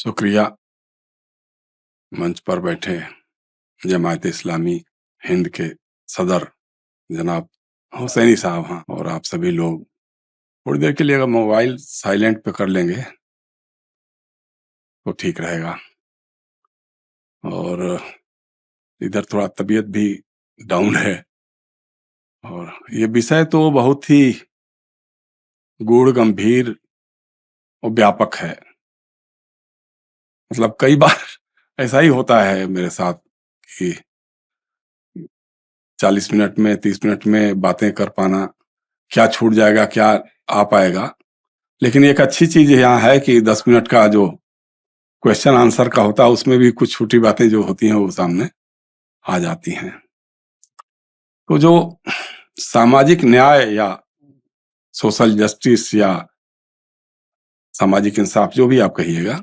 शुक्रिया। मंच पर बैठे जमायत इस्लामी हिंद के सदर जनाब हुसैनी साहब हैं और आप सभी लोग थोड़ी देर के लिए अगर मोबाइल साइलेंट पे कर लेंगे तो ठीक रहेगा। और इधर थोड़ा तबीयत भी डाउन है और ये विषय तो बहुत ही गूढ़ गंभीर और व्यापक है। मतलब कई बार ऐसा ही होता है मेरे साथ कि 40 मिनट में 30 मिनट में बातें कर पाना, क्या छूट जाएगा क्या आ पाएगा। लेकिन एक अच्छी चीज यहाँ है कि 10 मिनट का जो क्वेश्चन आंसर का होता है उसमें भी कुछ छोटी बातें जो होती हैं वो सामने आ जाती हैं। तो जो सामाजिक न्याय या सोशल जस्टिस या सामाजिक इंसाफ जो भी आप कहिएगा,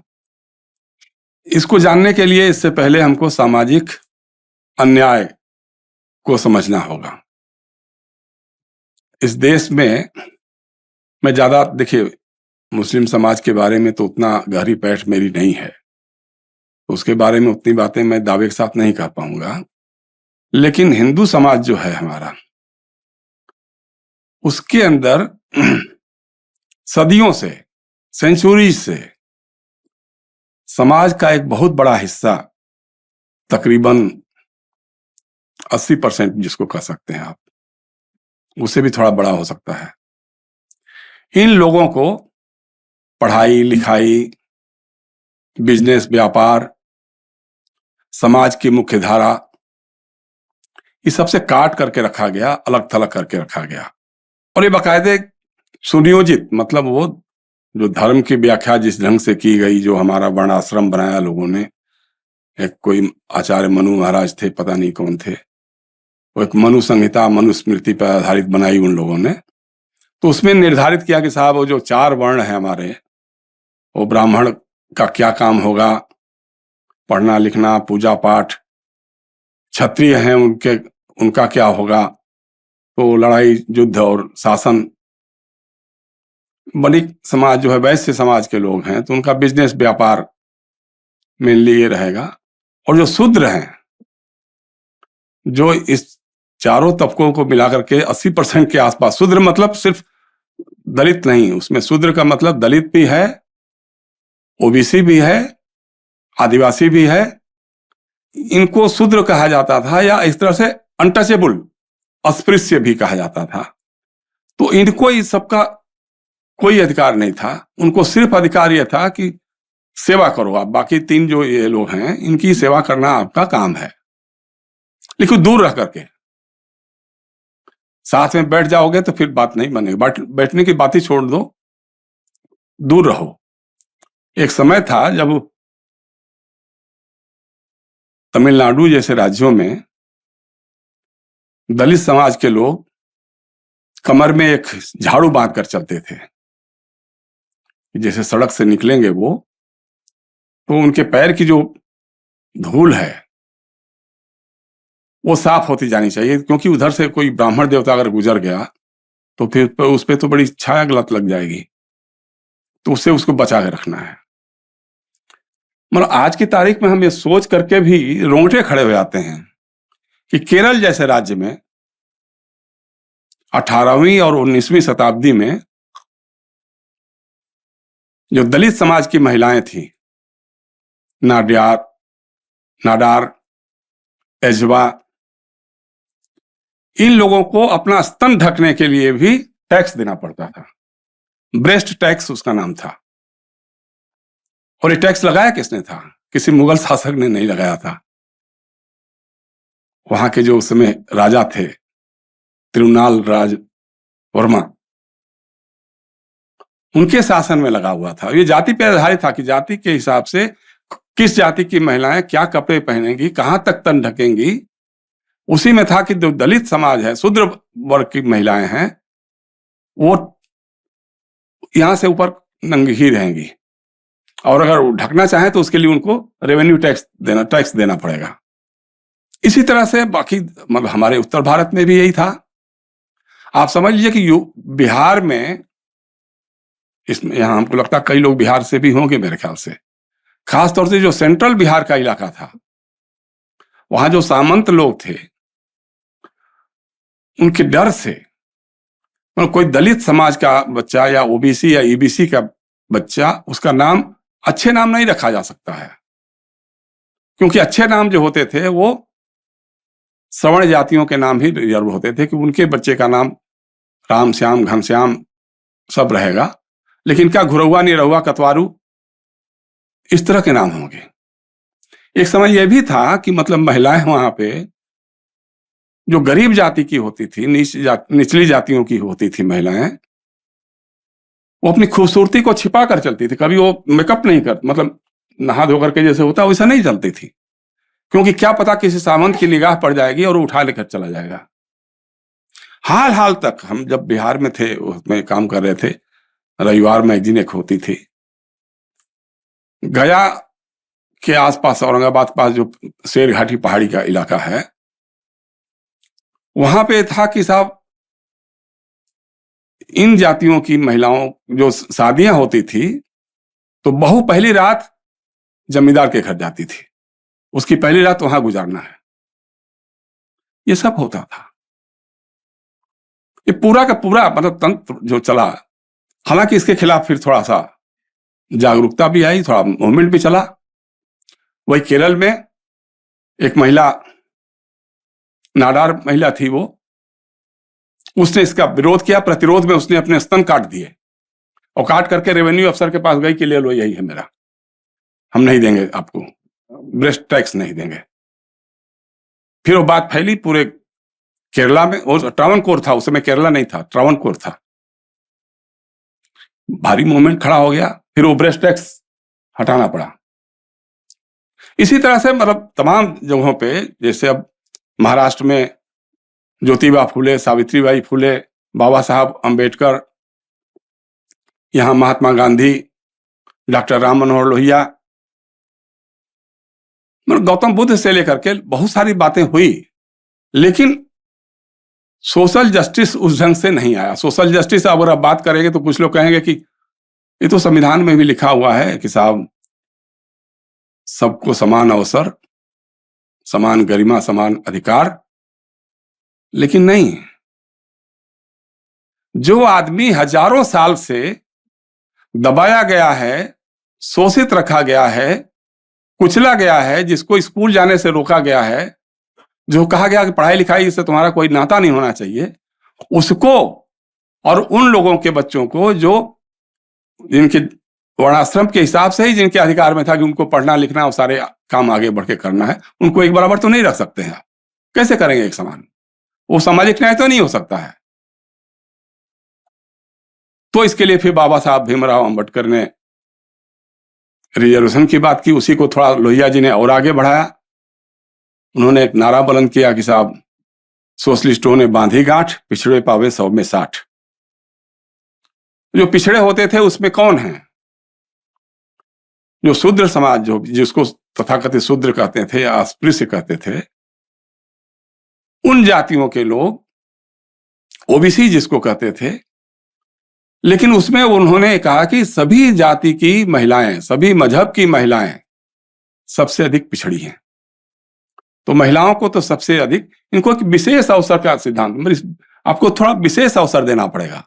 इसको जानने के लिए इससे पहले हमको सामाजिक अन्याय को समझना होगा। इस देश में मैं ज्यादा देखिए मुस्लिम समाज के बारे में तो उतना गहरी पैठ मेरी नहीं है, तो उसके बारे में उतनी बातें मैं दावे के साथ नहीं कह पाऊंगा। लेकिन हिंदू समाज जो है हमारा, उसके अंदर सदियों से, सेंचुरी से समाज का एक बहुत बड़ा हिस्सा, तकरीबन 80% जिसको कह सकते हैं आप, उससे भी थोड़ा बड़ा हो सकता है, इन लोगों को पढ़ाई लिखाई, बिजनेस, व्यापार, समाज की मुख्य धारा, इस सबसे काट करके रखा गया, अलग थलग करके रखा गया। और ये बाकायदे सुनियोजित, मतलब वो जो धर्म की व्याख्या जिस ढंग से की गई, जो हमारा वर्णाश्रम बनाया लोगों ने, एक कोई आचार्य मनु महाराज थे, पता नहीं कौन थे, वो एक मनु संहिता, मनुस्मृति पर आधारित बनाई उन लोगों ने। तो उसमें निर्धारित किया कि साहब वो जो 4 वर्ण है हमारे, वो ब्राह्मण का क्या काम होगा, पढ़ना लिखना, पूजा पाठ, क्षत्रिय हैं उनका क्या होगा, तो लड़ाई युद्ध और शासन, बनिक समाज जो है, वैश्य समाज के लोग हैं तो उनका बिजनेस व्यापार मेनली ये रहेगा। और जो शूद्र हैं, जो इस चारों तबकों को मिलाकर के 80% के आसपास, शूद्र मतलब सिर्फ दलित नहीं, उसमें शूद्र का मतलब दलित भी है, ओबीसी भी है, आदिवासी भी है, इनको शूद्र कहा जाता था, या इस तरह से अनटचेबल, अस्पृश्य भी कहा जाता था। तो इनको इस सबका कोई अधिकार नहीं था, उनको सिर्फ अधिकार यह था कि सेवा करो आप, बाकी 3 जो ये लोग हैं इनकी सेवा करना आपका काम है। लेकिन दूर रह करके, साथ में बैठ जाओगे तो फिर बात नहीं बनेगी, बैठने की बात ही छोड़ दो, दूर रहो। एक समय था जब तमिलनाडु जैसे राज्यों में दलित समाज के लोग कमर में एक झाड़ू बांध कर चलते थे, जैसे सड़क से निकलेंगे वो, तो उनके पैर की जो धूल है वो साफ होती जानी चाहिए, क्योंकि उधर से कोई ब्राह्मण देवता अगर गुजर गया तो फिर उस पे तो बड़ी छाया गलत लग जाएगी, तो उससे उसको बचा के रखना है। मतलब आज की तारीख में हम ये सोच करके भी रोंगटे खड़े हो जाते हैं कि केरल जैसे राज्य में 18वीं और 19वीं शताब्दी में जो दलित समाज की महिलाएं थी, नाडार, एजवा, इन लोगों को अपना स्तन ढकने के लिए भी टैक्स देना पड़ता था। ब्रेस्ट टैक्स उसका नाम था। और ये टैक्स लगाया किसने था? किसी मुगल शासक ने नहीं लगाया था। वहां के जो उस समय राजा थे, तिरुनाल राज वर्मा, उनके शासन में लगा हुआ था। ये जाति पर आधारित था कि जाति के हिसाब से किस जाति की महिलाएं क्या कपड़े पहनेंगी, कहां तक तन ढकेंगी, उसी में था कि जो दलित समाज है, शूद्र वर्ग की महिलाएं हैं, वो यहां से ऊपर नंगी ही रहेंगी, और अगर ढकना चाहें तो उसके लिए उनको रेवेन्यू टैक्स देना पड़ेगा। इसी तरह से बाकी मतलब हमारे उत्तर भारत में भी यही था। आप समझ लीजिए कि बिहार में, इसमें यहां हमको लगता है कई लोग बिहार से भी होंगे मेरे ख्याल से, खासतौर से जो सेंट्रल बिहार का इलाका था, वहां जो सामंत लोग थे, उनके डर से मतलब कोई दलित समाज का बच्चा या ओबीसी या ईबीसी का बच्चा, उसका नाम अच्छे नाम नहीं रखा जा सकता है, क्योंकि अच्छे नाम जो होते थे वो सवर्ण जातियों के नाम ही रिजर्व होते थे कि उनके बच्चे का नाम राम श्याम घनश्याम सब रहेगा, लेकिन क्या घुरौआ निरहुआ कतवारू इस तरह के नाम होंगे। एक समय यह भी था कि मतलब महिलाएं वहां पे जो गरीब जाति की होती थी, निचली जातियों की होती थी महिलाएं, वो अपनी खूबसूरती को छिपा कर चलती थी। कभी वो मेकअप नहीं कर, मतलब नहा धोकर के जैसे होता वैसा नहीं चलती थी, क्योंकि क्या पता किसी सामंत की निगाह पड़ जाएगी और उठा लेकर चला जाएगा। हाल हाल तक हम जब बिहार में थे, उसमें काम कर रहे थे, रविवार मैगजीन एक होती थी, गया के आसपास औरंगाबाद के पास जो शेर घाटी पहाड़ी का इलाका है, वहां पे था कि साहब इन जातियों की महिलाओं जो शादियां होती थी तो बहू पहली रात जमींदार के घर जाती थी, उसकी पहली रात वहां गुजारना है, ये सब होता था। ये पूरा का पूरा मतलब तंत्र जो चला, हालांकि इसके खिलाफ फिर थोड़ा सा जागरूकता भी आई, थोड़ा मूवमेंट भी चला। वही केरल में एक महिला, नाडार महिला थी वो, उसने इसका विरोध किया, प्रतिरोध में उसने अपने स्तन काट दिए और काट करके रेवेन्यू अफसर के पास गई कि ले लो, यही है मेरा, हम नहीं देंगे आपको, ब्रेस्ट टैक्स नहीं देंगे। फिर वो बात फैली पूरे केरला में, वो ट्रावनकोर था, उस समय केरला नहीं था, ट्रावनकोर था, भारी मूवमेंट खड़ा हो गया, फिर वो ब्रेस्ट टैक्स हटाना पड़ा। इसी तरह से मतलब तमाम जगहों पे, जैसे अब महाराष्ट्र में ज्योतिबा फुले, सावित्रीबाई फुले, बाबा साहब अंबेडकर, यहां महात्मा गांधी, डॉक्टर राम मनोहर लोहिया, मतलब गौतम बुद्ध से लेकर के बहुत सारी बातें हुई, लेकिन सोशल जस्टिस उस ढंग से नहीं आया। सोशल जस्टिस अगर आप बात करेंगे तो कुछ लोग कहेंगे कि ये तो संविधान में भी लिखा हुआ है कि साहब सबको समान अवसर, समान गरिमा, समान अधिकार, लेकिन नहीं। जो आदमी हजारों साल से दबाया गया है, शोषित रखा गया है, कुचला गया है, जिसको स्कूल जाने से रोका गया है, जो कहा गया कि पढ़ाई लिखाई से तुम्हारा कोई नाता नहीं होना चाहिए, उसको और उन लोगों के बच्चों को जो जिनके वर्णाश्रम के हिसाब से ही जिनके अधिकार में था कि उनको पढ़ना लिखना और सारे काम आगे बढ़ के करना है, उनको एक बराबर तो नहीं रख सकते हैं। कैसे करेंगे एक समान? वो सामाजिक न्याय तो नहीं हो सकता है। तो इसके लिए फिर बाबा साहब भीमराव अंबेडकर ने रिजर्वेशन की बात की, उसी को थोड़ा लोहिया जी ने और आगे बढ़ाया। उन्होंने एक नारा बुलंद किया कि साहब सोशलिस्टों ने बांधी गांठ, पिछड़े पावे 100 में 60। जो पिछड़े होते थे उसमें कौन है? जो शूद्र समाज, जो जिसको तथाकथित शूद्र कहते थे या अस्पृश्य कहते थे, उन जातियों के लोग, ओबीसी जिसको कहते थे, लेकिन उसमें उन्होंने कहा कि सभी जाति की महिलाएं, सभी मजहब की महिलाएं सबसे अधिक पिछड़ी हैं, तो महिलाओं को तो सबसे अधिक, इनको एक विशेष अवसर का सिद्धांत, आपको थोड़ा विशेष अवसर देना पड़ेगा,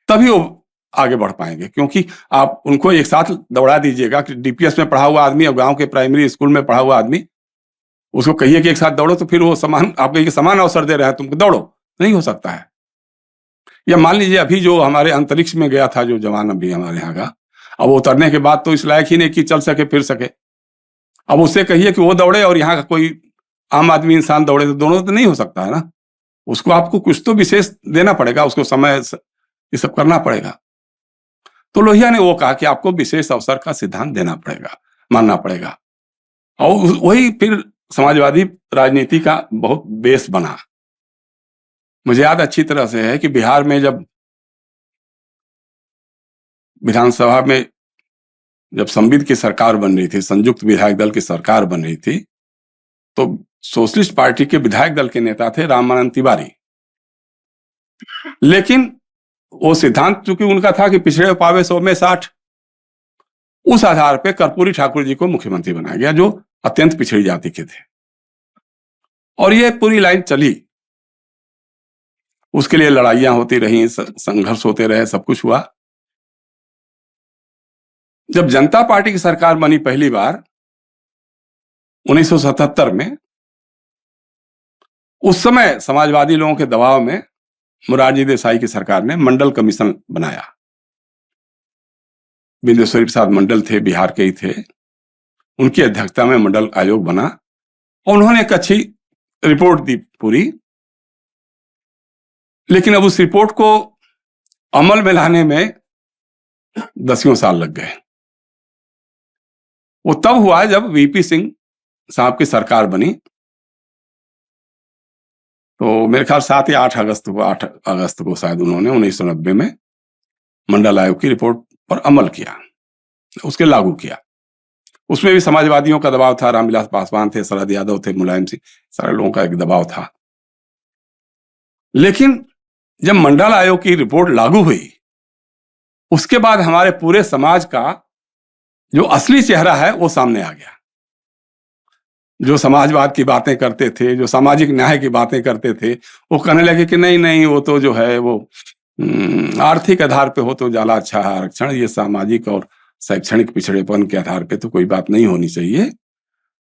तभी वो आगे बढ़ पाएंगे। क्योंकि आप उनको एक साथ दौड़ा दीजिएगा कि डीपीएस में पढ़ा हुआ आदमी और गांव के प्राइमरी स्कूल में पढ़ा हुआ आदमी, उसको कहिए कि एक साथ दौड़ो, तो फिर वो समान, आप कहिए समान अवसर दे रहे हैं तुमको, दौड़ो, नहीं हो सकता है। या मान लीजिए अभी जो हमारे अंतरिक्ष में गया था जो जवान अभी हमारे यहाँ का, अब वो उतरने के बाद तो इस लायक ही नहीं कि चल सके फिर सके, अब उससे कहिए कि वो दौड़े और यहाँ का कोई आम आदमी इंसान दौड़े, तो दोनों तो नहीं हो सकता है ना। उसको आपको कुछ तो विशेष देना पड़ेगा, उसको समय ये सब करना पड़ेगा। तो लोहिया ने वो कहा कि आपको विशेष अवसर का सिद्धांत देना पड़ेगा, मानना पड़ेगा, और वही फिर समाजवादी राजनीति का बहुत बेस बना। मुझे याद अच्छी तरह से है कि बिहार में जब विधानसभा में जब संविद की सरकार बन रही थी, संयुक्त विधायक दल की सरकार बन रही थी, तो सोशलिस्ट पार्टी के विधायक दल के नेता थे रामानंद तिवारी, लेकिन वो सिद्धांत चूंकि उनका था कि पिछड़े पावे 100 में 60, उस आधार पर कर्पूरी ठाकुर जी को मुख्यमंत्री बनाया गया, जो अत्यंत पिछड़ी जाति के थे, और ये पूरी लाइन चली। उसके लिए लड़ाइयां होती रही, संघर्ष होते रहे, सब कुछ हुआ। जब जनता पार्टी की सरकार बनी पहली बार 1977 में, उस समय समाजवादी लोगों के दबाव में मोरारजी देसाई की सरकार ने मंडल कमीशन बनाया। बिंदेश्वरी प्रसाद मंडल थे, बिहार के ही थे, उनकी अध्यक्षता में मंडल आयोग बना और उन्होंने एक अच्छी रिपोर्ट दी पूरी। लेकिन अब उस रिपोर्ट को अमल में लाने में 10 साल लग गए। वो तब हुआ जब वीपी सिंह साहब की सरकार बनी, तो मेरे ख्याल 7 या 8 अगस्त को शायद उन्होंने 1990 में मंडल आयोग की रिपोर्ट पर अमल किया, उसके लागू किया। उसमें भी समाजवादियों का दबाव था, रामविलास पासवान थे, शरद यादव थे, मुलायम सिंह, सारे लोगों का एक दबाव था। लेकिन जब मंडल आयोग की रिपोर्ट लागू हुई, उसके बाद हमारे पूरे समाज का जो असली चेहरा है वो सामने आ गया। जो समाजवाद की बातें करते थे, जो सामाजिक न्याय की बातें करते थे, वो कहने लगे कि नहीं नहीं, वो तो जो है वो आर्थिक आधार पे हो तो ज्यादा अच्छा है आरक्षण, ये सामाजिक और शैक्षणिक पिछड़ेपन के आधार पे तो कोई बात नहीं होनी चाहिए।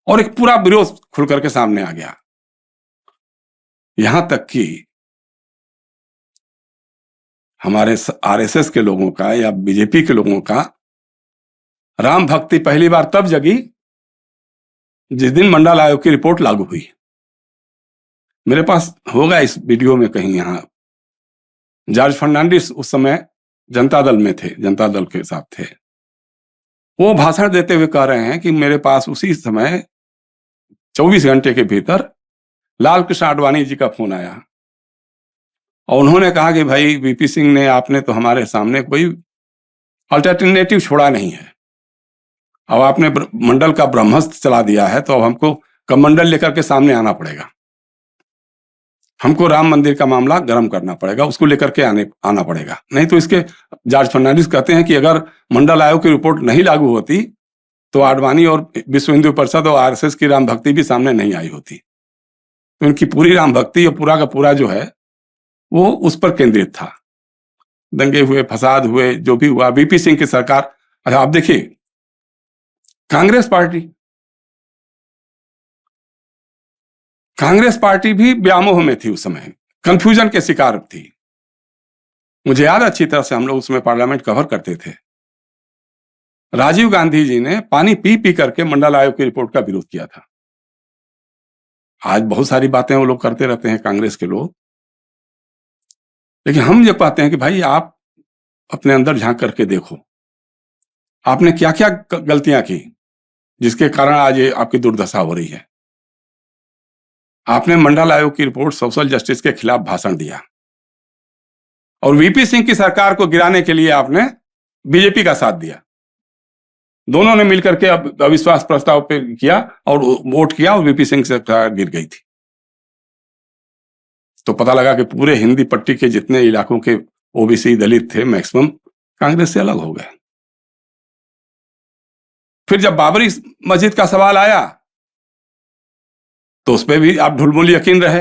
और एक पूरा विरोध खुल करके सामने आ गया। यहां तक कि हमारे आरएसएस के लोगों का या बीजेपी के लोगों का राम भक्ति पहली बार तब जगी जिस दिन मंडल आयोग की रिपोर्ट लागू हुई। मेरे पास होगा इस वीडियो में कहीं, यहां जॉर्ज फर्नांडिस उस समय जनता दल में थे, जनता दल के साथ थे। वो भाषण देते हुए कह रहे हैं कि मेरे पास उसी समय 24 घंटे के भीतर लाल कृष्ण आडवाणी जी का फोन आया और उन्होंने कहा कि भाई वीपी सिंह ने, आपने तो हमारे सामने कोई अल्टरनेटिव छोड़ा नहीं है, अब आपने मंडल का ब्रह्मास्त्र चला दिया है, तो अब हमको कमंडल लेकर के सामने आना पड़ेगा, हमको राम मंदिर का मामला गर्म करना पड़ेगा, उसको लेकर के आना पड़ेगा। नहीं तो इसके जॉर्ज फर्नांडिस कहते हैं कि अगर मंडल आयोग की रिपोर्ट नहीं लागू होती तो आडवाणी और विश्व हिंदू परिषद और आरएसएस की राम भक्ति भी सामने नहीं आई होती। तो इनकी पूरी राम भक्ति और पूरा का पूरा जो है वो उस पर केंद्रित था। दंगे हुए, फसाद हुए, जो भी हुआ, वीपी सिंह की सरकार। अच्छा, आप देखिए कांग्रेस पार्टी भी व्यामोह में थी उस समय, कंफ्यूजन के शिकार थी। मुझे याद अच्छी तरह से, हम लोग उसमें पार्लियामेंट कवर करते थे। राजीव गांधी जी ने पानी पी पी करके मंडल आयोग की रिपोर्ट का विरोध किया था। आज बहुत सारी बातें वो लोग करते रहते हैं कांग्रेस के लोग, लेकिन हम ये कहते हैं कि भाई आप अपने अंदर झांक करके देखो, आपने क्या क्या गलतियां की जिसके कारण आज ये आपकी दुर्दशा हो रही है। आपने मंडल आयोग की रिपोर्ट, सोशल जस्टिस के खिलाफ भाषण दिया और वीपी सिंह की सरकार को गिराने के लिए आपने बीजेपी का साथ दिया। दोनों ने मिलकर के अविश्वास प्रस्ताव पे किया और वोट किया और वीपी सिंह की सरकार गिर गई थी। तो पता लगा कि पूरे हिंदी पट्टी के जितने इलाकों के ओबीसी दलित थे मैक्सिमम कांग्रेस से अलग हो गए। फिर जब बाबरी मस्जिद का सवाल आया तो उस पर भी आप ढुलमुल यकीन रहे।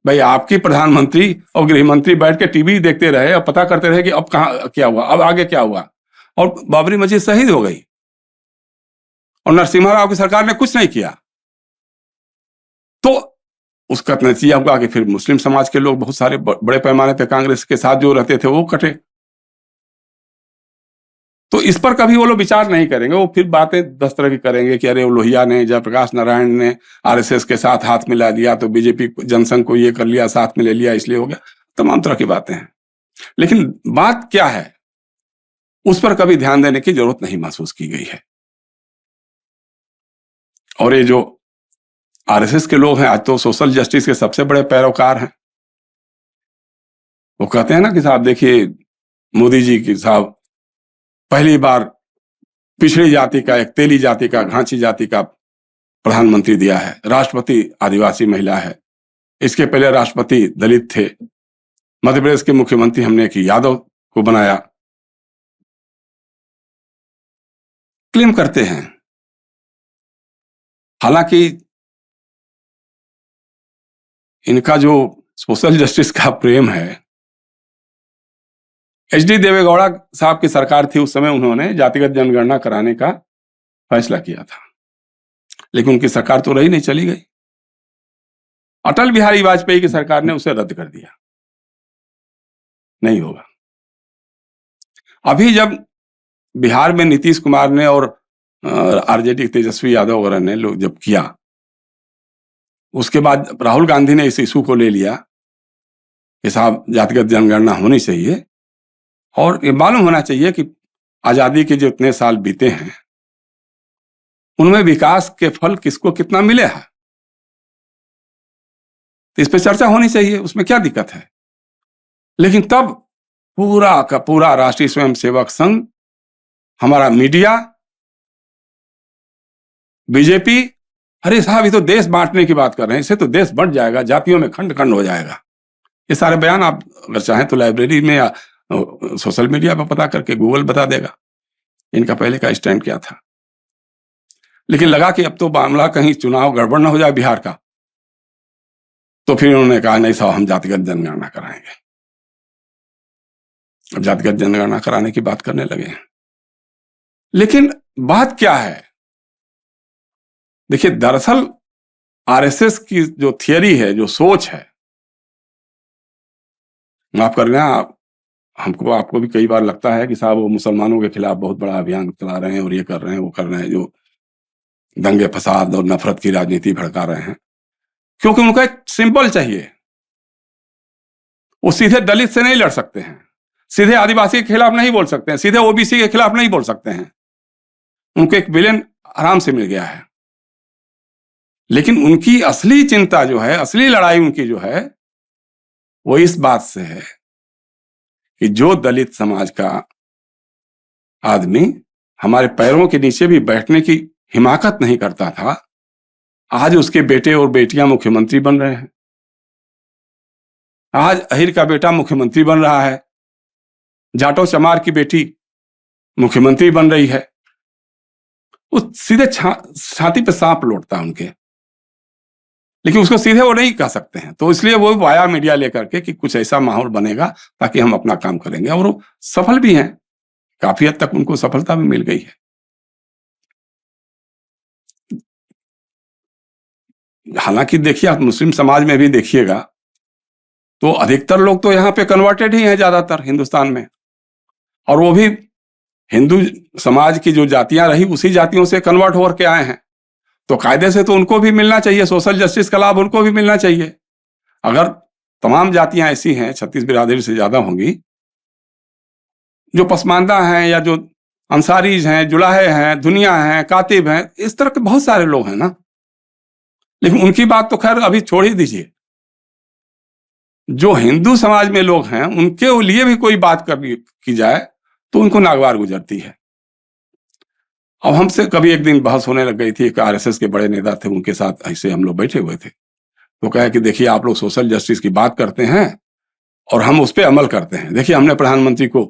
भाई आपकी प्रधानमंत्री और गृह मंत्री बैठ के टीवी देखते रहे और पता करते रहे कि अब कहां क्या हुआ, अब आगे क्या हुआ, और बाबरी मस्जिद शहीद हो गई और नरसिम्हा राव की सरकार ने कुछ नहीं किया। तो उसका नतीजा हुआ कि फिर मुस्लिम समाज के लोग बहुत सारे बड़े पैमाने पर कांग्रेस के साथ जो रहते थे वो कटे। तो इस पर कभी वो लोग विचार नहीं करेंगे, वो फिर बातें 10 तरह की करेंगे कि अरे वो लोहिया ने, जयप्रकाश नारायण ने आरएसएस के साथ हाथ मिला दिया तो बीजेपी जनसंघ को ये कर लिया, साथ में ले लिया, इसलिए हो गया। तमाम तरह की बातें हैं, लेकिन बात क्या है उस पर कभी ध्यान देने की जरूरत नहीं महसूस की गई है। और ये जो आरएसएस के लोग हैं आज तो सोशल जस्टिस के सबसे बड़े पैरोकार हैं। वो कहते हैं ना कि साहब देखिए मोदी जी की साहब पहली बार पिछड़ी जाति का, एक तेली जाति का, घांची जाति का प्रधानमंत्री दिया है, राष्ट्रपति आदिवासी महिला है, इसके पहले राष्ट्रपति दलित थे, मध्य प्रदेश के मुख्यमंत्री हमने एक यादव को बनाया। क्लेम करते हैं। हालांकि इनका जो सोशल जस्टिस का प्रेम है, एच.डी. देवेगौड़ा साहब की सरकार थी उस समय, उन्होंने जातिगत जनगणना कराने का फैसला किया था, लेकिन उनकी सरकार तो रही नहीं, चली गई। अटल बिहारी वाजपेयी की सरकार ने उसे रद्द कर दिया, नहीं होगा। अभी जब बिहार में नीतीश कुमार ने और आरजेडी तेजस्वी यादव वगैरह ने लोग जब किया, उसके बाद राहुल गांधी ने इस इशू को ले लिया कि साहब जातिगत जनगणना होनी चाहिए, और ये मालूम होना चाहिए कि आजादी के जितने साल बीते हैं उनमें विकास के फल किसको कितना मिले हैं, तो इस पर चर्चा होनी चाहिए, उसमें क्या दिक्कत है। लेकिन तब पूरा का पूरा राष्ट्रीय स्वयंसेवक संघ, हमारा मीडिया, बीजेपी, अरे साहब ये तो देश बांटने की बात कर रहे हैं, इससे तो देश बंट जाएगा, जातियों में खंड खंड हो जाएगा। ये सारे बयान आप अगर चाहें तो लाइब्रेरी में या सोशल मीडिया पर पता करके गूगल बता देगा इनका पहले का स्टैंड क्या था। लेकिन लगा कि अब तो मामला कहीं चुनाव गड़बड़ ना हो जाए बिहार का, तो फिर उन्होंने कहा नहीं साहब हम जातिगत जनगणना कराएंगे। अब जातिगत जनगणना कराने की बात करने लगे हैं। लेकिन बात क्या है, देखिए दरअसल आरएसएस की जो थियरी है, जो सोच है, माफ करना, हमको आपको भी कई बार लगता है कि साहब वो मुसलमानों के खिलाफ बहुत बड़ा अभियान चला रहे हैं और ये कर रहे हैं, वो कर रहे हैं, जो दंगे फसाद और नफरत की राजनीति भड़का रहे हैं, क्योंकि उनको एक सिंबल चाहिए। वो सीधे दलित से नहीं लड़ सकते हैं, सीधे आदिवासी के खिलाफ नहीं बोल सकते हैं, सीधे ओबीसी के खिलाफ नहीं बोल सकते हैं। उनको एक विलेन आराम से मिल गया है। लेकिन उनकी असली चिंता जो है, असली लड़ाई उनकी जो है, वो इस बात से है कि जो दलित समाज का आदमी हमारे पैरों के नीचे भी बैठने की हिमाकत नहीं करता था, आज उसके बेटे और बेटियां मुख्यमंत्री बन रहे हैं। आज अहिर का बेटा मुख्यमंत्री बन रहा है, जाटो चमार की बेटी मुख्यमंत्री बन रही है। वो सीधे छाती पे सांप लौटता है उनके, लेकिन उसको सीधे वो नहीं कह सकते हैं, तो इसलिए वो वाया मीडिया लेकर के कि कुछ ऐसा माहौल बनेगा ताकि हम अपना काम करेंगे, और वो सफल भी हैं, काफी हद तक उनको सफलता भी मिल गई है। हालांकि देखिए आप मुस्लिम समाज में भी देखिएगा तो अधिकतर लोग तो यहाँ पे कन्वर्टेड ही हैं ज्यादातर हिंदुस्तान में, और वो भी हिंदू समाज की जो जातियां रही उसी जातियों से कन्वर्ट होकर के आए हैं, तो कायदे से तो उनको भी मिलना चाहिए, सोशल जस्टिस का लाभ उनको भी मिलना चाहिए। अगर तमाम जातियां ऐसी हैं, 36 बिरादरी से ज्यादा होंगी, जो पसमानदा हैं या जो अंसारीज हैं, जुलाहे हैं, दुनिया हैं, कातिब हैं, इस तरह के बहुत सारे लोग हैं ना। लेकिन उनकी बात तो खैर अभी छोड़ ही दीजिए, जो हिंदू समाज में लोग हैं उनके लिए भी कोई बात की जाए तो उनको नागवार गुजरती है। अब हमसे कभी एक दिन बहस होने लग गई थी, एक आरएसएस के बड़े नेता थे, उनके साथ ऐसे हम लोग बैठे हुए थे, तो कहे कि देखिए आप लोग सोशल जस्टिस की बात करते हैं और हम उस पर अमल करते हैं। देखिए हमने प्रधानमंत्री को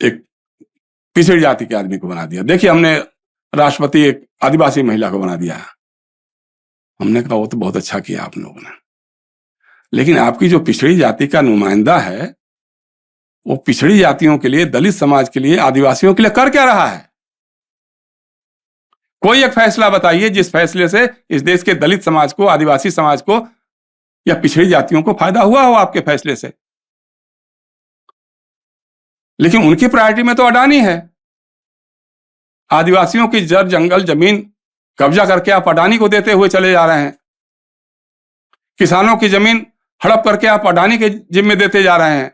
एक पिछड़ी जाति के आदमी को बना दिया, देखिए हमने राष्ट्रपति एक आदिवासी महिला को बना दिया। हमने कहा वो तो बहुत अच्छा किया आप लोगों ने, लेकिन आपकी जो पिछड़ी जाति का नुमाइंदा है वो पिछड़ी जातियों के लिए, दलित समाज के लिए, आदिवासियों के लिए कर क्या रहा है? कोई एक फैसला बताइए जिस फैसले से इस देश के दलित समाज को, आदिवासी समाज को या पिछड़ी जातियों को फायदा हुआ हो आपके फैसले से। लेकिन उनकी प्रायोरिटी में तो अडानी है। आदिवासियों की जड़ जंगल जमीन कब्जा करके आप अडानी को देते हुए चले जा रहे हैं। किसानों की जमीन हड़प करके आप अडानी के जिम्मे देते जा रहे हैं।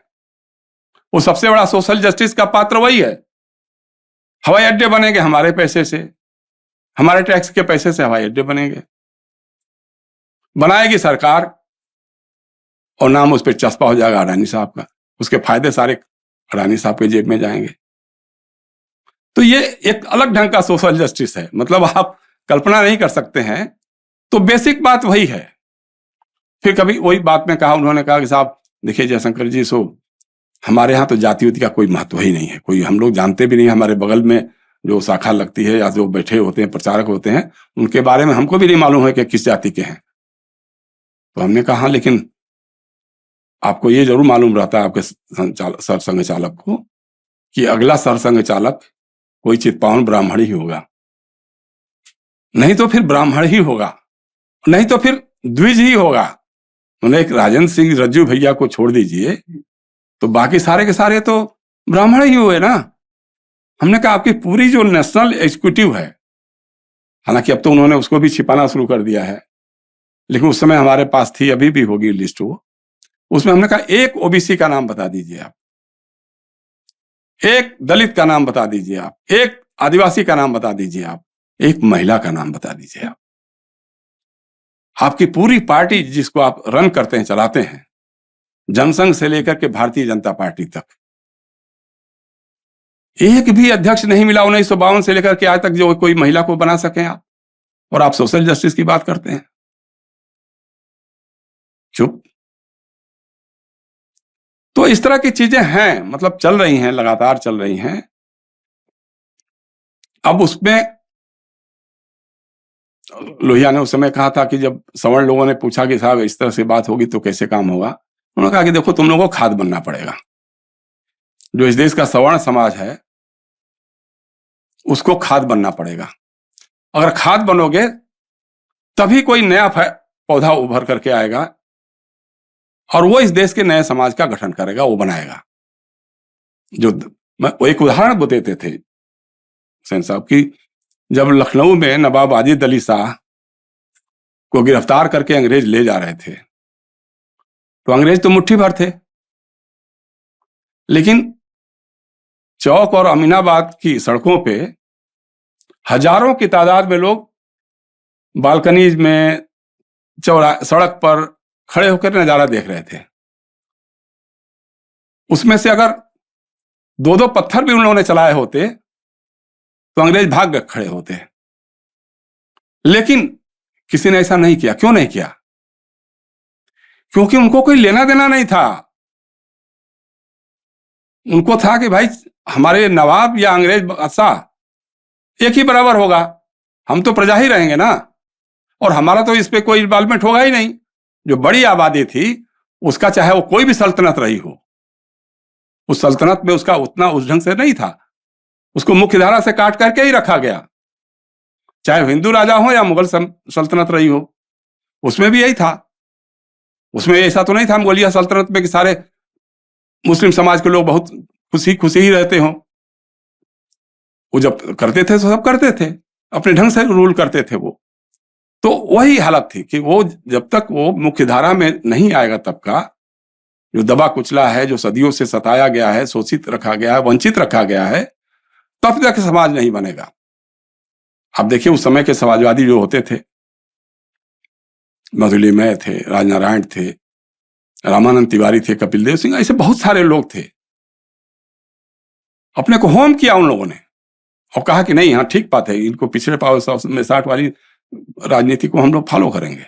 वो सबसे बड़ा सोशल जस्टिस का पात्र वही है। हवाई अड्डे बनेंगे हमारे पैसे से, हमारे टैक्स के पैसे से हवाई अड्डे बनेंगे, बनाएगी सरकार और नाम उस पर चस्पा हो जाएगा अडानी साहब का, उसके फायदे सारे अडानी साहब के जेब में जाएंगे। तो ये एक अलग ढंग का सोशल जस्टिस है, मतलब आप कल्पना नहीं कर सकते हैं। तो बेसिक बात वही है। फिर कभी वही बात में कहा, उन्होंने कहा कि साहब देखिए जयशंकर जी, सो हमारे यहाँ तो जाति उति का कोई महत्व ही नहीं है, कोई हम लोग जानते भी नहीं, हमारे बगल में जो शाखा लगती है या जो बैठे होते हैं प्रचारक होते हैं, उनके बारे में हमको भी नहीं मालूम है कि किस जाति के हैं। तो हमने कहा हाँ, लेकिन आपको ये जरूर मालूम रहता है आपके सरसंघ चालक को कि अगला सरसंघ चालक कोई चितपावन ब्राह्मण ही होगा, नहीं तो फिर ब्राह्मण ही होगा, नहीं तो फिर द्विज ही होगा। उन्हें एक राजेंद्र सिंह रज्जू भैया को छोड़ दीजिए, तो बाकी सारे के सारे तो ब्राह्मण ही हुए ना। हमने कहा आपकी पूरी जो नेशनल एग्जीक्यूटिव है, हालांकि अब तो उन्होंने उसको भी छिपाना शुरू कर दिया है, लेकिन उस समय हमारे पास थी, अभी भी होगी लिस्ट वो। उसमें हमने कहा एक ओबीसी का नाम बता दीजिए आप, एक दलित का नाम बता दीजिए आप, एक आदिवासी का नाम बता दीजिए आप, एक महिला का नाम बता दीजिए आप। आपकी पूरी पार्टी जिसको आप रन करते हैं, चलाते हैं, जनसंघ से लेकर के भारतीय जनता पार्टी तक, एक भी अध्यक्ष नहीं मिला 1952 से लेकर के आज तक जो कोई महिला को बना सके आप, और आप सोशल जस्टिस की बात करते हैं। चुप। तो इस तरह की चीजें हैं, मतलब चल रही हैं, लगातार चल रही हैं। अब उसमें लोहिया ने उस समय कहा था कि जब सवर्ण लोगों ने पूछा कि साहब इस तरह से बात होगी तो कैसे काम होगा, उन्होंने कहा कि देखो तुम लोगों को खाद बनना पड़ेगा। जो इस देश का सवर्ण समाज है उसको खाद बनना पड़ेगा। अगर खाद बनोगे तभी कोई नया पौधा उभर करके आएगा और वो इस देश के नए समाज का गठन करेगा, वो बनाएगा। जो वो एक उदाहरण देते थे सेन साहब की, जब लखनऊ में नवाब वाजिद अली शाह को गिरफ्तार करके अंग्रेज ले जा रहे थे, तो अंग्रेज तो मुट्ठी भर थे, लेकिन चौक और अमीनाबाद की सड़कों पे हजारों की तादाद में लोग बालकनीज में, सड़क पर खड़े होकर नजारा देख रहे थे। उसमें से अगर दो दो पत्थर भी उन लोगों ने चलाए होते तो अंग्रेज भाग गए खड़े होते। लेकिन किसी ने ऐसा नहीं किया। क्यों नहीं किया? क्योंकि उनको कोई लेना देना नहीं था। उनको था कि भाई हमारे नवाब या अंग्रेज बादशाह एक ही बराबर होगा, हम तो प्रजा ही रहेंगे ना, और हमारा तो इस पे कोई इन्वॉल्वमेंट होगा ही नहीं। जो बड़ी आबादी थी उसका, चाहे वो कोई भी सल्तनत रही हो, उस सल्तनत में उसका उतना उस ढंग से नहीं था, उसको मुख्य धारा से काट करके ही रखा गया। चाहे हिंदू राजा हो या मुगल सल्तनत रही हो, उसमें भी यही था। उसमें ऐसा तो नहीं था मुगलिया सल्तनत में कि सारे मुस्लिम समाज के लोग बहुत खुशी खुशी ही रहते हों। वो जब करते थे तो सब करते थे, अपने ढंग से रूल करते थे वो। तो वही हालत थी कि वो जब तक वो मुख्य धारा में नहीं आएगा, तब का जो दबा कुचला है, जो सदियों से सताया गया है, शोषित रखा गया है, वंचित रखा गया है, तब तक समाज नहीं बनेगा। आप देखिए उस समय के समाजवादी जो होते थे, मधुलिमय थे, राजनारायण थे, रामानंद तिवारी थे, कपिल देव सिंह, ऐसे बहुत सारे लोग थे। अपने को होम किया उन लोगों ने और कहा कि नहीं, हाँ ठीक बात है, इनको पिछड़े पाव में 60 वाली राजनीति को हम लोग फॉलो करेंगे।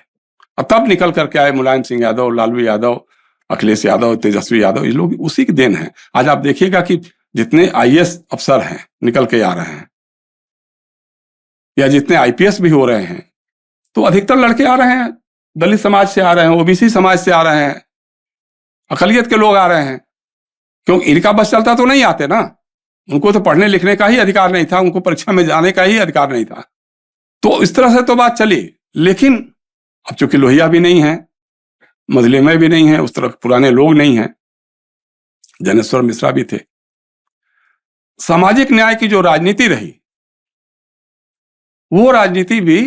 और तब निकल करके आए मुलायम सिंह यादव, लालू यादव, अखिलेश यादव, तेजस्वी यादव, ये लोग उसी के देन हैं। आज आप देखिएगा कि जितने आईएएस अफसर हैं निकल के आ रहे हैं, या जितने आईपीएस भी हो रहे हैं, तो अधिकतर लड़के आ रहे हैं, दलित समाज से आ रहे हैं, ओबीसी समाज से आ रहे हैं, अकलियत के लोग आ रहे हैं। क्योंकि इनका बस चलता तो नहीं आते ना, उनको तो पढ़ने लिखने का ही अधिकार नहीं था, उनको परीक्षा में जाने का ही अधिकार नहीं था। तो इस तरह से तो बात चली। लेकिन अब चूंकि लोहिया भी नहीं है, मधुलिमय भी नहीं है, उस तरह पुराने लोग नहीं हैं, जनेश्वर मिश्रा भी थे, सामाजिक न्याय की जो राजनीति रही, वो राजनीति भी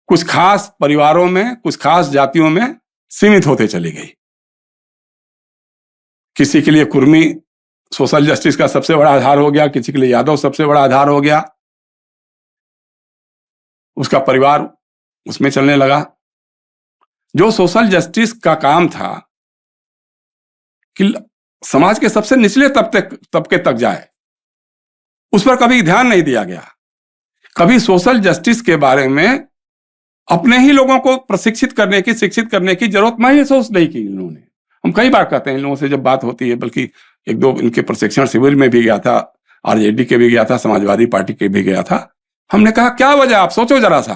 कुछ खास परिवारों में, कुछ खास जातियों में सीमित होते चली गई। किसी के लिए कुर्मी सोशल जस्टिस का सबसे बड़ा आधार हो गया, किसी के लिए यादव सबसे बड़ा आधार हो गया, उसका परिवार उसमें चलने लगा। जो सोशल जस्टिस का काम था कि समाज के सबसे निचले तबके तक जाए, उस पर कभी ध्यान नहीं दिया गया। कभी सोशल जस्टिस के बारे में अपने ही लोगों को प्रशिक्षित करने की, शिक्षित करने की जरूरत महसूस नहीं की इन्होंने। हम कई बार कहते हैं इन लोगों से जब बात होती है, बल्कि एक दो इनके प्रशिक्षण शिविर में भी गया था आरजेडी के भी गया था, समाजवादी पार्टी के भी गया था। हमने कहा क्या वजह, आप सोचो जरा सा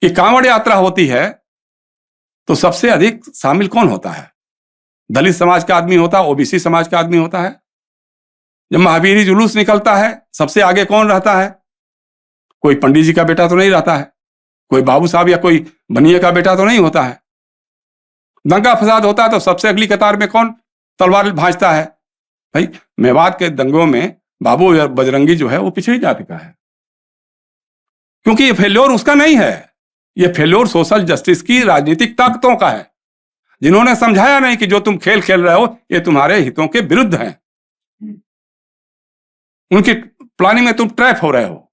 कि कांवड़ यात्रा होती है तो सबसे अधिक शामिल कौन होता है? दलित समाज का आदमी होता है, ओबीसी समाज का आदमी होता है। जब महावीरी जुलूस निकलता है सबसे आगे कौन रहता है? कोई पंडित जी का बेटा तो नहीं रहता है, कोई बाबू साहब या कोई बनिए का बेटा तो नहीं होता है। दंगा फसाद होता है तो सबसे अगली कतार में कौन तलवार भांजता है? भाई मेवात के दंगों में बाबू बजरंगी जो है वो पिछड़ी जाति का है, क्योंकि ये फेल्योर उसका नहीं है, ये फेल्योर सोशल जस्टिस की राजनीतिक ताकतों का है, जिन्होंने समझाया नहीं कि जो तुम खेल खेल रहे हो ये तुम्हारे हितों के विरुद्ध है, उनकी प्लानिंग में तुम ट्रैप हो रहे हो।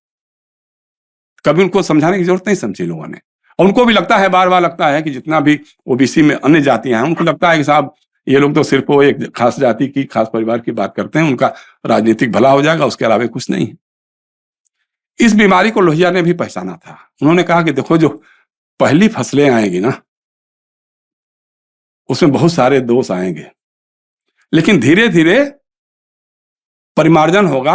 कभी उनको समझाने की जरूरत नहीं समझी लोगों ने। और उनको भी लगता है, बार बार लगता है कि जितना भी ओबीसी में अन्य जातियां हैं उनको लगता है कि साहब ये लोग तो सिर्फ वो एक खास जाति की, खास परिवार की बात करते हैं, उनका राजनीतिक भला हो जाएगा, उसके अलावा कुछ नहीं है। इस बीमारी को लोहिया ने भी पहचाना था। उन्होंने कहा कि देखो जो पहली फसलें आएंगी ना उसमें बहुत सारे दोष आएंगे, लेकिन धीरे धीरे परिमार्जन होगा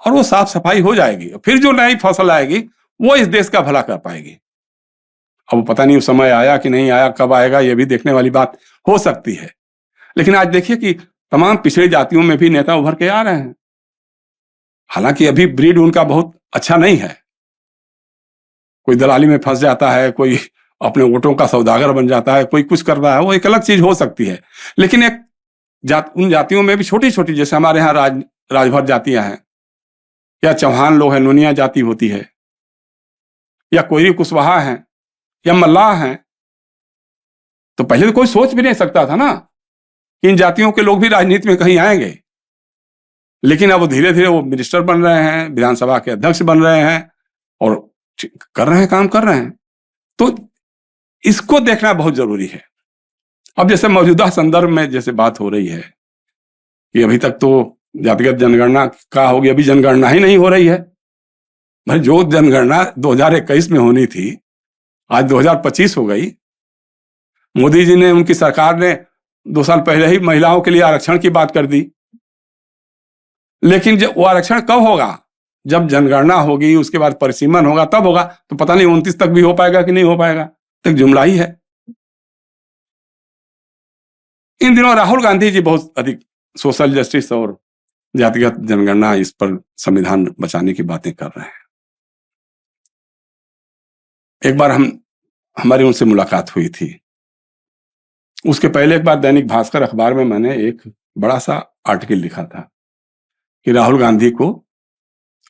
और वो साफ सफाई हो जाएगी, फिर जो नई फसल आएगी वो इस देश का भला कर पाएगी। अब पता नहीं उस समय आया कि नहीं आया, कब आएगा ये भी देखने वाली बात हो सकती है। लेकिन आज देखिए कि तमाम पिछड़ी जातियों में भी नेता उभर के आ रहे हैं। हालांकि अभी ब्रीड उनका बहुत अच्छा नहीं है, कोई दलाली में फंस जाता है, कोई अपने वोटों का सौदागर बन जाता है, कोई कुछ कर रहा है, वो एक अलग चीज हो सकती है। लेकिन एक उन जातियों में भी छोटी छोटी, जैसे हमारे यहाँ राजभर जातियां हैं, या चौहान लोग हैं, नुनिया जाति होती है, या कोयरी कुशवाहा हैं, या मल्लाह हैं, तो पहले तो कोई सोच भी नहीं सकता था ना कि इन जातियों के लोग भी राजनीति में कहीं आएंगे। लेकिन अब धीरे धीरे वो मिनिस्टर बन रहे हैं, विधानसभा के अध्यक्ष बन रहे हैं और कर रहे हैं, काम कर रहे हैं। तो इसको देखना बहुत जरूरी है। अब जैसे मौजूदा संदर्भ में जैसे बात हो रही है कि अभी तक तो जातिगत जनगणना का होगी, अभी जनगणना ही नहीं हो रही है। भाई जो जनगणना 2021 में होनी थी आज 2025 हो गई। मोदी जी ने, उनकी सरकार ने 2 साल पहले ही महिलाओं के लिए आरक्षण की बात कर दी, लेकिन जब वो आरक्षण कब होगा? जब जनगणना होगी, उसके बाद परिसीमन होगा, तब होगा। तो पता नहीं 29 तक भी हो पाएगा कि नहीं हो पाएगा, तक जुमला ही है। इन दिनों राहुल गांधी जी बहुत अधिक सोशल जस्टिस और जातिगत जनगणना, इस पर संविधान बचाने की बातें कर रहे हैं। एक बार हमारी उनसे मुलाकात हुई थी, उसके पहले एक बार दैनिक भास्कर अखबार में मैंने एक बड़ा सा आर्टिकल लिखा था कि राहुल गांधी को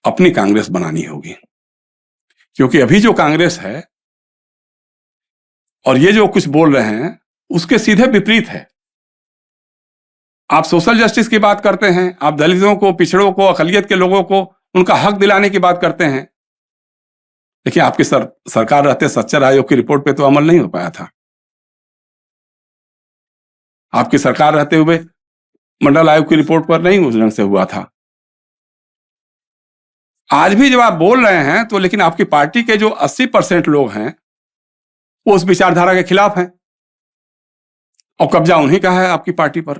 अपनी कांग्रेस बनानी होगी, क्योंकि अभी जो कांग्रेस है और ये जो कुछ बोल रहे हैं उसके सीधे विपरीत है। आप सोशल जस्टिस की बात करते हैं, आप दलितों को, पिछड़ों को, अकलियत के लोगों को उनका हक दिलाने की बात करते हैं। देखिए आपकी सरकार रहते सच्चर आयोग की रिपोर्ट पे तो अमल नहीं हो पाया था। आपकी सरकार रहते हुए मंडल आयोग की रिपोर्ट पर नहीं उस ढंग से हुआ था। आज भी जब आप बोल रहे हैं तो लेकिन आपकी पार्टी के जो 80% लोग हैं वो उस विचारधारा के खिलाफ हैं और कब्जा उन्हीं का है आपकी पार्टी पर।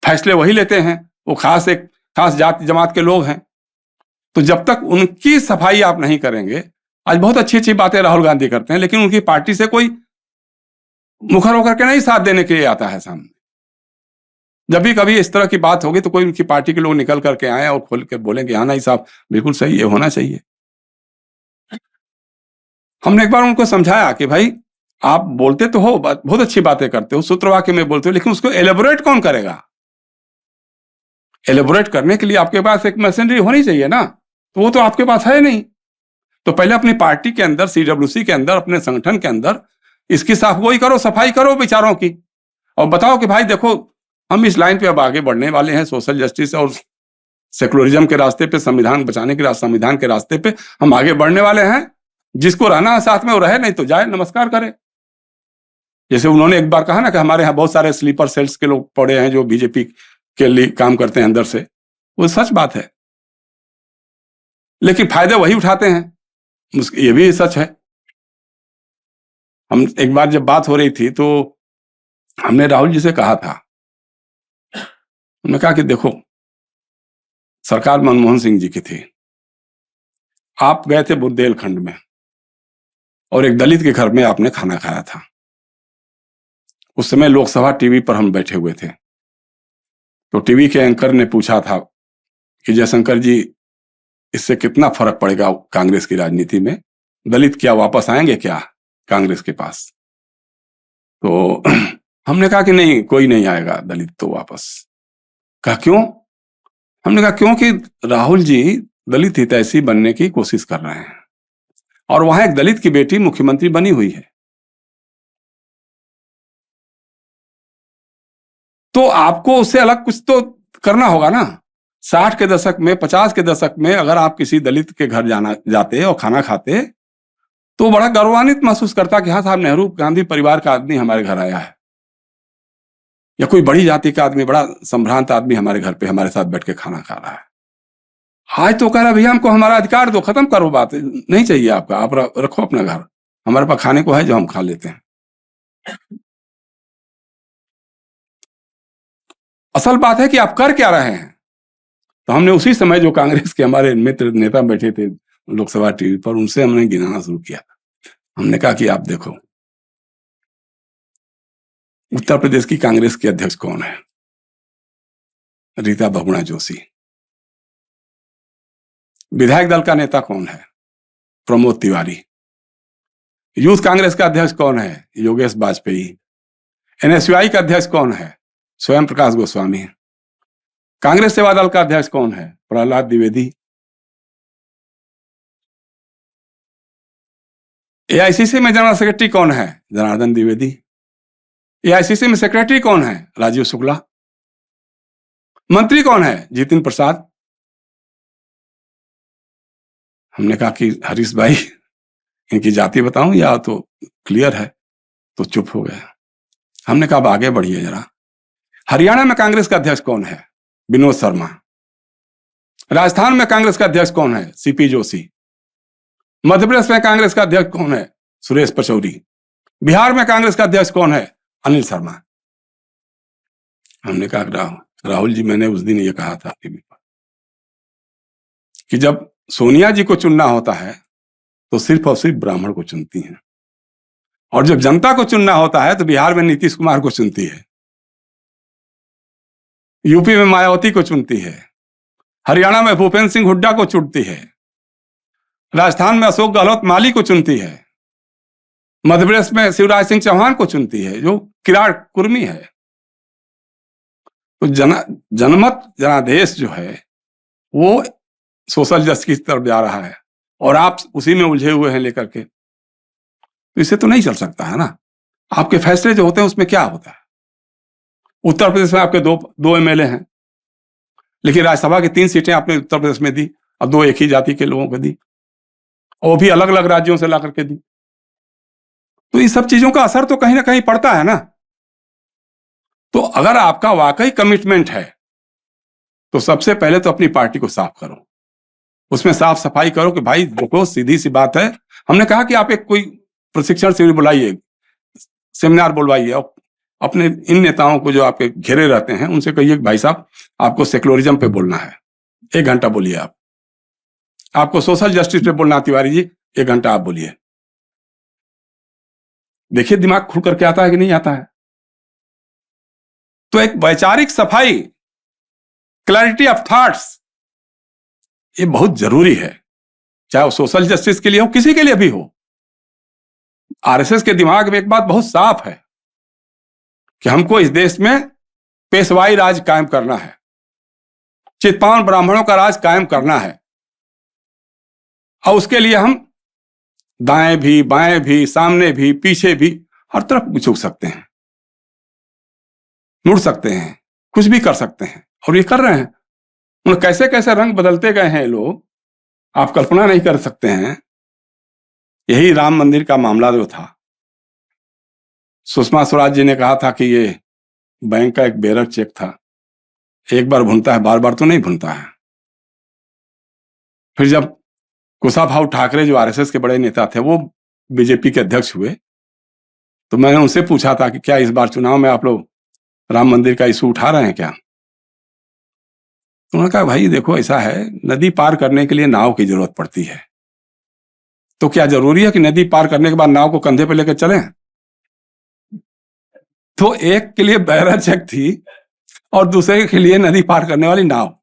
फैसले वही लेते हैं, वो एक खास जाति जमात के लोग हैं। तो जब तक उनकी सफाई आप नहीं करेंगे, आज बहुत अच्छी अच्छी बातें राहुल गांधी करते हैं, लेकिन उनकी पार्टी से कोई मुखर होकर के नहीं साथ देने के लिए आता है सामने। जब भी कभी इस तरह की बात होगी तो कोई उनकी पार्टी के लोग निकल करके आए और खोल के बोलेंगे हाँ नहीं साहब बिल्कुल सही, ये होना चाहिए। हमने एक बार उनको समझाया कि भाई आप बोलते तो हो, बहुत अच्छी बातें करते हो, सूत्र वाक्य में बोलते हो, लेकिन उसको एलेबोरेट कौन करेगा? एलेबोरेट करने के लिए आपके पास एक मशीनरी होनी चाहिए ना, तो वो तो आपके पास है नहीं। तो पहले अपनी पार्टी के अंदर, सीडब्ल्यूसी के अंदर, अपने संगठन के अंदर इसकी साफगोई करो, सफाई करो विचारों की, और बताओ कि भाई देखो हम इस लाइन पे अब आगे बढ़ने वाले हैं, सोशल जस्टिस और सेकुलरिज्म के रास्ते पे, संविधान बचाने के संविधान के रास्ते पे हम आगे बढ़ने वाले हैं। जिसको रहना है साथ में वो रहे, नहीं तो जाए, नमस्कार करे। जैसे उन्होंने एक बार कहा ना कि हमारे यहाँ बहुत सारे स्लीपर सेल्स के लोग पड़े हैं जो बीजेपी के लिए काम करते हैं अंदर से, वो सच बात है, लेकिन फायदे वही उठाते हैं, ये भी सच है। हम एक बार जब बात हो रही थी तो हमने राहुल जी से कहा था, उन्होंने कहा कि देखो सरकार मनमोहन सिंह जी की थी। आप गए थे बुंदेलखंड में और एक दलित के घर में आपने खाना खाया था। उस समय लोकसभा टीवी पर हम बैठे हुए थे, तो टीवी के एंकर ने पूछा था कि जयशंकर जी, इससे कितना फर्क पड़ेगा कांग्रेस की राजनीति में, दलित क्या वापस आएंगे क्या कांग्रेस के पास? तो हमने कहा कि नहीं, कोई नहीं आएगा दलित तो वापस। कहा क्यों? हमने कहा क्योंकि राहुल जी दलित हितैषी बनने की कोशिश कर रहे हैं और वहां एक दलित की बेटी मुख्यमंत्री बनी हुई है। तो आपको उससे अलग कुछ तो करना होगा ना। 60 के दशक में, 50 के दशक में अगर आप किसी दलित के घर जाते और खाना खाते तो बड़ा गौरवान्वित महसूस करता कि हाँ साहब, नेहरू गांधी परिवार का आदमी हमारे घर आया है, या कोई बड़ी जाति का आदमी, बड़ा संभ्रांत आदमी हमारे घर पे हमारे साथ बैठ के खाना खा रहा है। आज तो कह रहा भैया हमको हमारा अधिकार दो, खत्म करो बात, नहीं चाहिए आपका, आप रखो अपना घर, हमारे पास खाने को है जो हम खा लेते हैं। असल बात है कि आप कर क्या रहे हैं। तो हमने उसी समय जो कांग्रेस के हमारे मित्र नेता बैठे थे लोकसभा टीवी पर, उनसे हमने गिनाना शुरू किया। हमने कहा कि आप देखो, उत्तर प्रदेश की कांग्रेस के अध्यक्ष कौन है? रीता बहुगुणा जोशी। विधायक दल का नेता कौन है? प्रमोद तिवारी। यूथ कांग्रेस का अध्यक्ष कौन है? योगेश वाजपेयी। एनएसयूआई का अध्यक्ष कौन है? स्वयं प्रकाश गोस्वामी। कांग्रेस सेवा दल का अध्यक्ष कौन है? प्रहलाद द्विवेदी। एआईसीसी में जनरल सेक्रेटरी कौन है? जनार्दन द्विवेदी। एआईसीसी में सेक्रेटरी कौन है? राजीव शुक्ला। मंत्री कौन है? जितिन प्रसाद। हमने कहा कि हरीश भाई, इनकी जाति बताऊं या तो क्लियर है? तो चुप हो गया। हमने कहा आगे बढ़िए जरा। हरियाणा में कांग्रेस का अध्यक्ष कौन है? विनोद शर्मा। राजस्थान में कांग्रेस का अध्यक्ष कौन है? सीपी जोशी। मध्य प्रदेश में कांग्रेस का अध्यक्ष कौन है? सुरेश पचौरी। बिहार में कांग्रेस का अध्यक्ष कौन है? अनिल शर्मा। हमने कहा राहुल जी, मैंने उस दिन ये कहा था टीवी पर कि जब सोनिया जी को चुनना होता है तो सिर्फ और सिर्फ ब्राह्मण को चुनती हैं, और जब जनता को चुनना होता है तो बिहार में नीतीश कुमार को चुनती है, यूपी में मायावती को चुनती है, हरियाणा में भूपेंद्र सिंह हुड्डा को चुनती है, राजस्थान में अशोक गहलोत माली को चुनती है, मध्य प्रदेश में शिवराज सिंह चौहान को चुनती है जो किराड़ कुर्मी है। तो जनमत जनादेश जो है वो सोशल जस्टिस की तरफ जा रहा है और आप उसी में उलझे हुए हैं लेकर के। तो इससे तो नहीं चल सकता है ना। आपके फैसले जो होते हैं उसमें क्या होता है? उत्तर प्रदेश में आपके दो एमएलए हैं, लेकिन राज्यसभा की 3 सीटें आपने उत्तर प्रदेश में दी और 2 एक ही जाति के लोगों को दी, और भी अलग अलग राज्यों से ला करके दी। तो इस सब चीजों का असर तो कहीं ना कहीं पड़ता है ना। तो अगर आपका वाकई कमिटमेंट है तो सबसे पहले तो अपनी पार्टी को साफ करो, उसमें साफ सफाई करो कि भाई देखो सीधी सी बात है। हमने कहा कि आप एक कोई प्रशिक्षण शिविर बुलाइए, सेमिनार बुलवाइए, और अपने इन नेताओं को जो आपके घेरे रहते हैं उनसे कहिए भाई साहब आपको सेक्युलरिज्म पे बोलना है, 1 घंटा बोलिए। आपको सोशल जस्टिस पे बोलना तिवारी जी, 1 घंटा आप बोलिए। देखिए दिमाग खुल करके आता है कि नहीं आता है। तो एक वैचारिक सफाई, क्लैरिटी ऑफ थॉट्स, ये बहुत जरूरी है, चाहे वो सोशल जस्टिस के लिए हो, किसी के लिए भी हो। आरएसएस के दिमाग में एक बात बहुत साफ है कि हमको इस देश में पेशवाई राज कायम करना है, चित्पावन ब्राह्मणों का राज कायम करना है, और उसके लिए हम दाएं भी, बाएं भी, सामने भी, पीछे भी, हर तरफ झुक सकते हैं, मुड़ सकते हैं, कुछ भी कर सकते हैं, और ये कर रहे हैं। उन कैसे कैसे रंग बदलते गए हैं लोग, आप कल्पना नहीं कर सकते हैं। यही राम मंदिर का मामला जो था, सुषमा स्वराज जी ने कहा था कि ये बैंक का एक बेरर चेक था, एक बार भुनता है, बार बार तो नहीं भुनता है। फिर जब कुशाभाऊ ठाकरे जो आरएसएस के बड़े नेता थे वो बीजेपी के अध्यक्ष हुए, तो मैंने उनसे पूछा था कि क्या इस बार चुनाव में आप लोग राम मंदिर का इशू उठा रहे हैं क्या? तो उन्होंने कहा भाई देखो ऐसा है, नदी पार करने के लिए नाव की जरूरत पड़ती है, तो क्या जरूरी है कि नदी पार करने के बाद नाव को कंधे पे लेकर चलें? तो एक के लिए बैरा चेक थी और दूसरे के लिए नदी पार करने वाली नाव।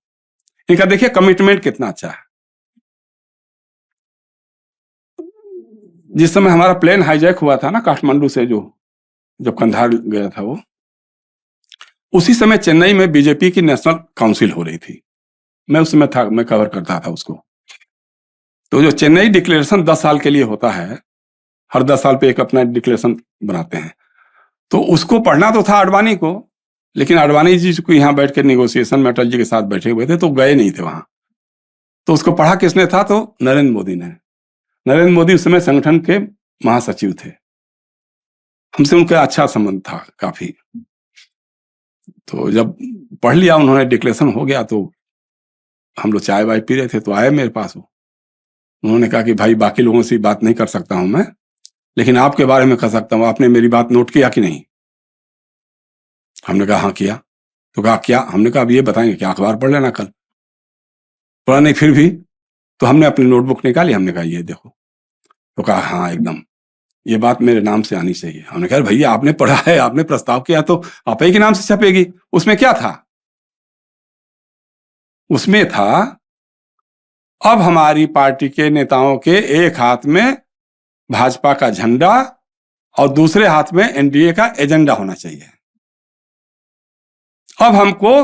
इनका देखिए कमिटमेंट कितना अच्छा है। जिस समय हमारा प्लेन हाईजैक हुआ था ना काठमांडू से, जो जब कंधार गया था वो, उसी समय चेन्नई में बीजेपी की नेशनल काउंसिल हो रही थी। मैं उस समय था, मैं कवर करता था उसको। तो जो चेन्नई डिक्लेरेशन 10 साल के लिए होता है, हर 10 साल पे एक अपना डिक्लेरेशन बनाते हैं, तो उसको पढ़ना तो था आडवाणी को, लेकिन आडवाणी जी को यहाँ बैठ के निगोसिएशन में अटल जी के साथ बैठे हुए थे, तो गए नहीं थे वहां। तो उसको पढ़ा किसने था? तो नरेंद्र मोदी ने। नरेंद्र मोदी उस समय संगठन के महासचिव थे, हमसे उनका अच्छा संबंध था काफी। तो जब पढ़ लिया उन्होंने, डिक्लेरेशन हो गया, तो हम लोग चाय वाय पी रहे थे, तो आए मेरे पास वो। उन्होंने कहा कि भाई बाकी लोगों से बात नहीं कर सकता हूं मैं, लेकिन आपके बारे में कर सकता हूं, आपने मेरी बात नोट किया कि नहीं? हमने कहा हाँ किया। तो कहा क्या? हमने कहा अब ये बताएंगे क्या, अखबार पढ़ लेना कल। पढ़ा नहीं फिर भी? तो हमने अपनी नोटबुक निकाली, हमने कहा ये देखो। तो कहा हाँ एकदम ये बात मेरे नाम से आनी चाहिए। हमने कहा भैया आपने पढ़ा है, आपने प्रस्ताव किया, तो आप ही के नाम से छपेगी। उसमें क्या था? उसमें था अब हमारी पार्टी के नेताओं के एक हाथ में भाजपा का झंडा और दूसरे हाथ में एनडीए का एजेंडा होना चाहिए। अब हमको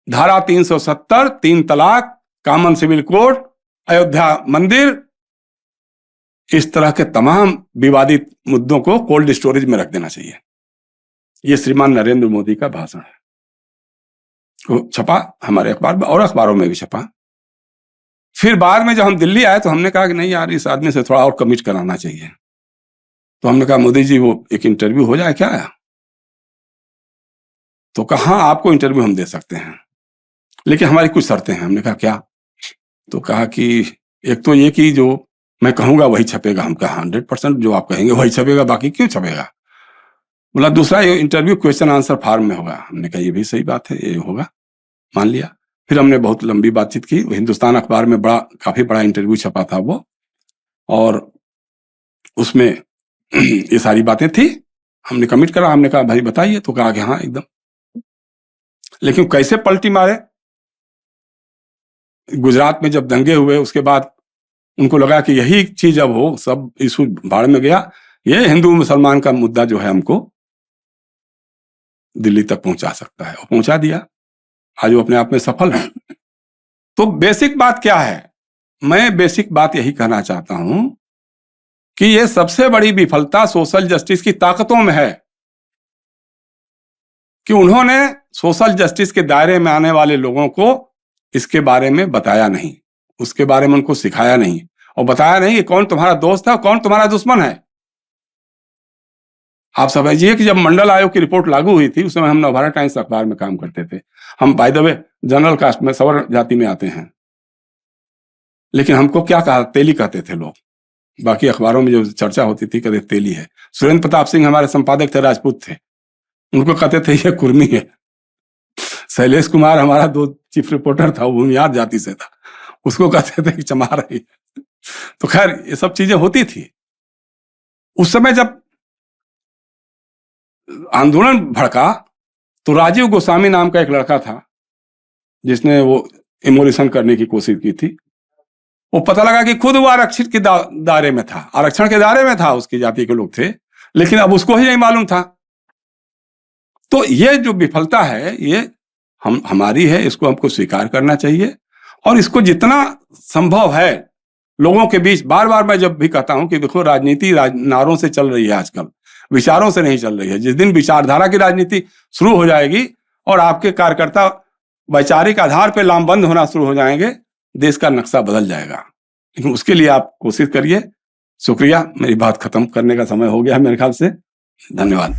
धारा 370, 3 तलाक, कॉमन सिविल कोड, अयोध्या मंदिर, इस तरह के तमाम विवादित मुद्दों को कोल्ड स्टोरेज में रख देना चाहिए। यह श्रीमान नरेंद्र मोदी का भाषण है। वो छपा हमारे अखबार में और अखबारों में भी छपा। फिर बाद में जब हम दिल्ली आए तो हमने कहा कि नहीं यार, इस आदमी से थोड़ा और कमिट कराना चाहिए। तो हमने कहा मोदी जी वो एक इंटरव्यू हो जाए क्या? तो कहा आपको इंटरव्यू हम दे सकते हैं, लेकिन हमारी कुछ शर्तें हैं। हमने कहा क्या? तो कहा कि एक तो ये कि जो मैं कहूंगा वही छपेगा। हम कहा 100% जो आप कहेंगे वही छपेगा, बाकी क्यों छपेगा? बोला दूसरा ये इंटरव्यू क्वेश्चन आंसर फॉर्म में होगा। हमने कहा ये भी सही बात है, ये होगा, मान लिया। फिर हमने बहुत लंबी बातचीत की। हिंदुस्तान अखबार में काफी बड़ा इंटरव्यू छपा था वो, और उसमें ये सारी बातें थी। हमने कमिट करा, हमने कहा भाई बताइए। तो कहा कि हाँ एकदम। लेकिन कैसे पलटी मारे, गुजरात में जब दंगे हुए उसके बाद उनको लगा कि यही चीज अब हो, सब इशू भाड़ में गया, ये हिंदू मुसलमान का मुद्दा जो है हमको दिल्ली तक पहुंचा सकता है, और पहुंचा दिया। आज वो अपने आप में सफल है। तो बेसिक बात क्या है? मैं बेसिक बात यही कहना चाहता हूं कि ये सबसे बड़ी विफलता सोशल जस्टिस की ताकतों में है कि उन्होंने सोशल जस्टिस के दायरे में आने वाले लोगों को इसके बारे में बताया नहीं, उसके बारे में उनको सिखाया नहीं, और बताया नहीं कि कौन तुम्हारा दोस्त है और कौन तुम्हारा दुश्मन है। आप समझिए कि जब मंडल आयोग की रिपोर्ट लागू हुई थी, उस समय हम नवभारत टाइम्स अखबार में काम करते थे। हम by the way general caste में, सवर जाति में आते हैं, लेकिन हमको क्या कहा, तेली कहते थे लोग। बाकी अखबारों में जो चर्चा होती थी कहते तेली है। सुरेंद्र प्रताप सिंह हमारे संपादक थे, राजपूत थे, उनको कहते थे ये कुर्मी है। शैलेश कुमार हमारा दो चीफ रिपोर्टर था, वो भूमियार जाति से था, उसको कहते थे कि चमार है। तो खैर ये सब चीजें होती थी। उस समय जब आंदोलन भड़का तो राजीव गोस्वामी नाम का एक लड़का था जिसने वो इमोलिशन करने की कोशिश की थी। वो पता लगा कि खुद वो आरक्षित के दायरे में था, आरक्षण के दायरे में था, उसकी जाति के लोग थे, लेकिन अब उसको ही नहीं मालूम था। तो ये जो विफलता है ये हमारी है, इसको हमको स्वीकार करना चाहिए, और इसको जितना संभव है लोगों के बीच, बार बार मैं जब भी कहता हूं कि देखो राजनीति नारों से चल रही है आजकल, विचारों से नहीं चल रही है। जिस दिन विचारधारा की राजनीति शुरू हो जाएगी और आपके कार्यकर्ता वैचारिक आधार पर लामबंद होना शुरू हो जाएंगे, देश का नक्शा बदल जाएगा। लेकिन उसके लिए आप कोशिश करिए। शुक्रिया, मेरी बात खत्म करने का समय हो गया है मेरे ख्याल से। धन्यवाद।